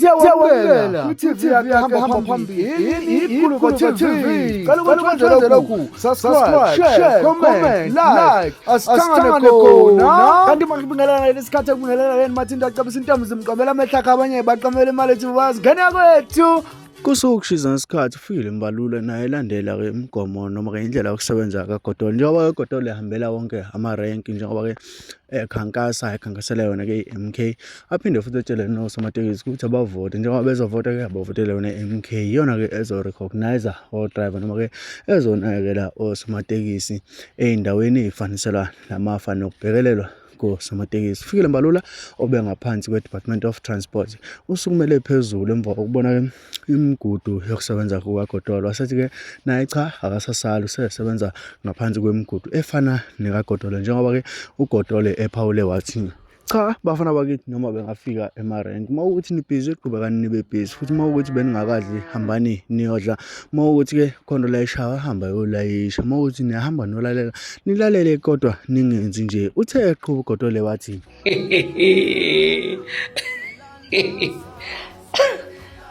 Siyawamukela uTV hamba phambili iGuluva TV. Qala ukuthonzela lokhu. Subscribe, share, comment, like. Asihlangane khona. Kanti manje bingelela lesikhathi ekubingelela yena mathinta acabisa intombi zimqomela amehlakha abanye baqamela imali ethi bazi ngena kwethu. Kusukushiza ngesikhathi uFikile Mbalula naye elandela ke imigomo noma ke indlela yokusebenza kaGodole njengoba uGodole ehambela wonke amaRank njengoba ke ekhankasela yona ke MK aphinde futhi etshele nosomatekisi ukuthi abavote njengoba bezovota ke abavotele yona MK iyona ke ezorecognize o driver noma ke ezonakela osomatekisi eindaweni ezifaniselwa lamafa nokubhekelelwa somatekisi. UFikile Mbalula obe ngaphansi kwe-Department of Transport usukumele phezulu emva kokubona ke imigudu yokusebenza kukaGodole wasethi ke naye cha akasasali usesebenza ngaphansi kwemigudu efana nekaGodole njengoba ke uGodole ephawule wathi cha bafana bakithi noma bengafika eMaRank mawukuthi nibhizi qhubekani nibe busy futhi mawukuthi beningakadli hambani niyodla mawukuthi ke khona la eshawa hamba yolayisha mawukuthi niyahamba nolalela nilalele kodwa ningenzi nje uthe eqhuba uGodole wathi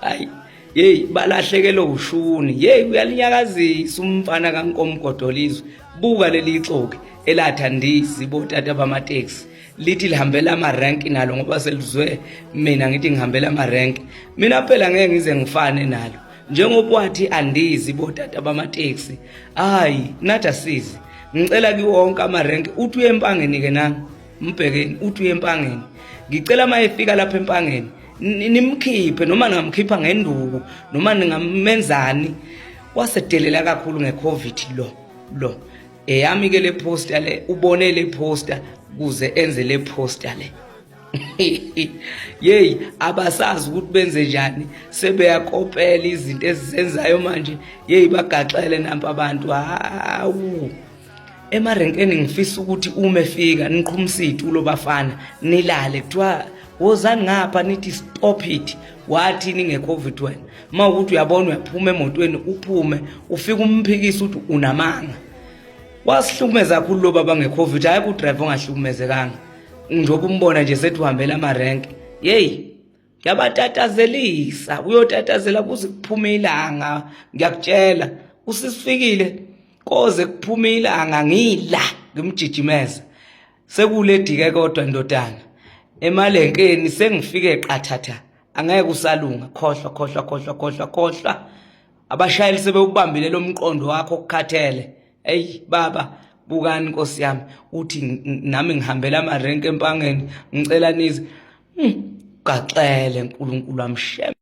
hayi hey balahlekelwe ushuni hey uyalinyakazisa umfana kaNkomgodolizwe buka leli xoke elathandisi botata bamateksi lithi lihambela amaRank nalo ngoba selizwe mina ngithi ngihambela amaRank mina phela ngeke ngize ngifane nalo njengoba wathi andizi botata bamateksi hayi nathi asizi ngicela kiwonke amaRank uthi uye empangeni ke nami mbhekeni uthi uye empangeni ngicela mayefika lapha empangeni nimkhiphe noma ngamkhipha ngenduku noma ningamenzani wasedelela kakhulu ngeCovid lo eyami ke le poster le ubone le poster kuze enze le poster le yey abasazi ukuthi benze njani sebeyakopela izinto ezizenzayo manje yey bagaxele nampa abantu hawu eMaRankeni ngifisa ukuthi uma efika niqhumsithe ulo bafana nilale kuthiwa wozani ngapha nithi stop it wathi ningeCovid wena mawukuthi uyabona uyaphuma emotweni uphume ufika umphikisa uthi unamanga wasihlukumeza kakhulu lo baba ngeCovid hayi ku driver ongahlukumezekanga njengoba umbona nje sethi uhambela amaRank hey yabatatazelisa uyotatazela kuze kuphume ilanga ngiyakutshela usisifikile koze kuphume ilanga ngila ngimjijimeza sekule dike kodwa ndodana eMalenkeni sengifike qathatha angeke usalunga khohlwa abashayeli sebekubambile lo mqondo wakho okukhathele hey baba bukani Nkosi yami uthi nami ngihambela amaRank empangeni ngicela nize gaxele uNkulunkulu amshem